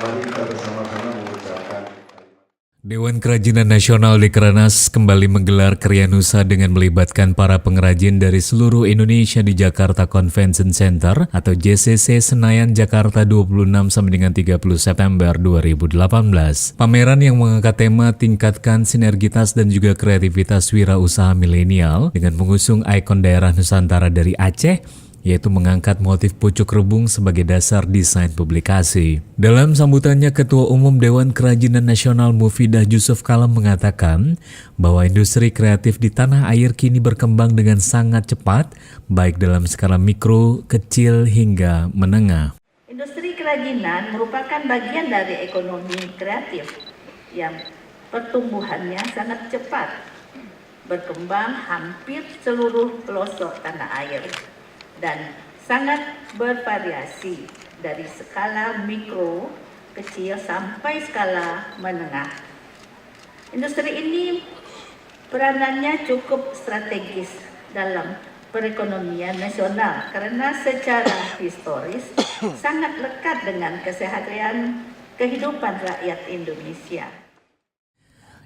Mari kita bersama-sama mengucapkan Dewan Kerajinan Nasional Dekrenas kembali menggelar Krianusa dengan melibatkan para pengrajin dari seluruh Indonesia di Jakarta Convention Center atau JCC Senayan, Jakarta 26 sampai dengan 30 September 2018. Pameran yang mengangkat tema tingkatkan sinergitas dan juga kreativitas wirausaha milenial dengan mengusung ikon daerah Nusantara dari Aceh, yaitu mengangkat motif pucuk rebung sebagai dasar desain publikasi. Dalam sambutannya, Ketua Umum Dewan Kerajinan Nasional Mufidah Yusuf Kala mengatakan bahwa industri kreatif di tanah air kini berkembang dengan sangat cepat, baik dalam skala mikro, kecil, hingga menengah. Industri kerajinan merupakan bagian dari ekonomi kreatif yang pertumbuhannya sangat cepat, berkembang hampir seluruh pelosok tanah air, dan sangat bervariasi dari skala mikro, kecil sampai skala menengah. Industri ini peranannya cukup strategis dalam perekonomian nasional karena secara historis sangat lekat dengan keseharian kehidupan rakyat Indonesia.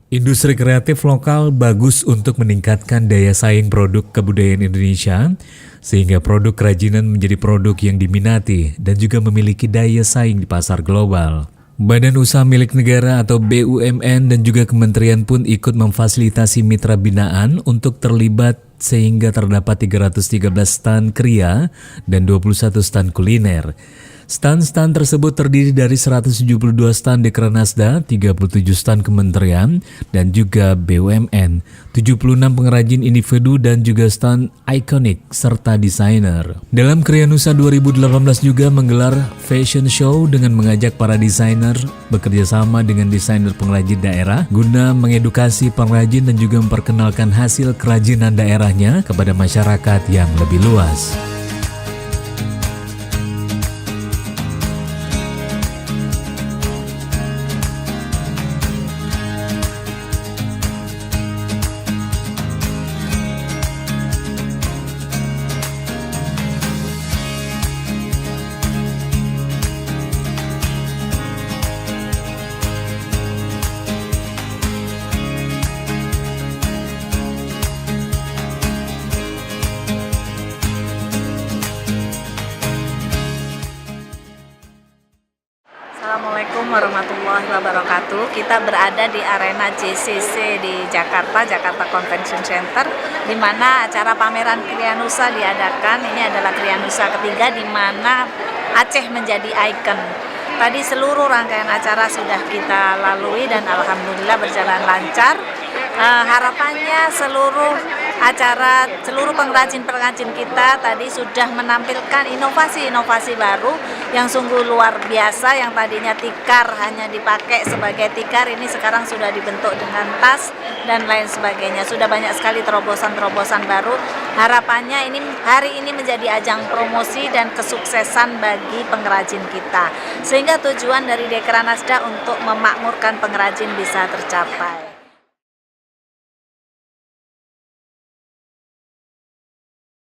Industri kreatif lokal bagus untuk meningkatkan daya saing produk kebudayaan Indonesia, sehingga produk kerajinan menjadi produk yang diminati dan juga memiliki daya saing di pasar global. Badan Usaha Milik Negara atau BUMN dan juga kementerian pun ikut memfasilitasi mitra binaan untuk terlibat sehingga terdapat 313 stan kria dan 21 stan kuliner. Stan-stan tersebut terdiri dari 172 stan Dekranasda, 37 stan kementerian, dan juga BUMN, 76 pengrajin individu dan juga stan ikonik serta desainer. Dalam Krianusa 2018 juga menggelar fashion show dengan mengajak para desainer bekerja sama dengan desainer pengrajin daerah guna mengedukasi pengrajin dan juga memperkenalkan hasil kerajinan daerahnya kepada masyarakat yang lebih luas. Assalamualaikum warahmatullahi wabarakatuh. Kita berada di arena JCC di Jakarta Convention Center, di mana acara pameran Krianusa diadakan. Ini adalah Krianusa ketiga di mana Aceh menjadi ikon. Tadi seluruh rangkaian acara sudah kita lalui dan alhamdulillah berjalan lancar. Harapannya seluruh pengrajin-pengrajin kita tadi sudah menampilkan inovasi-inovasi baru yang sungguh luar biasa. Yang tadinya tikar hanya dipakai sebagai tikar, ini sekarang sudah dibentuk dengan tas dan lain sebagainya. Sudah banyak sekali terobosan-terobosan baru. Harapannya hari ini menjadi ajang promosi dan kesuksesan bagi pengrajin kita, sehingga tujuan dari Dekranasda untuk memakmurkan pengrajin bisa tercapai.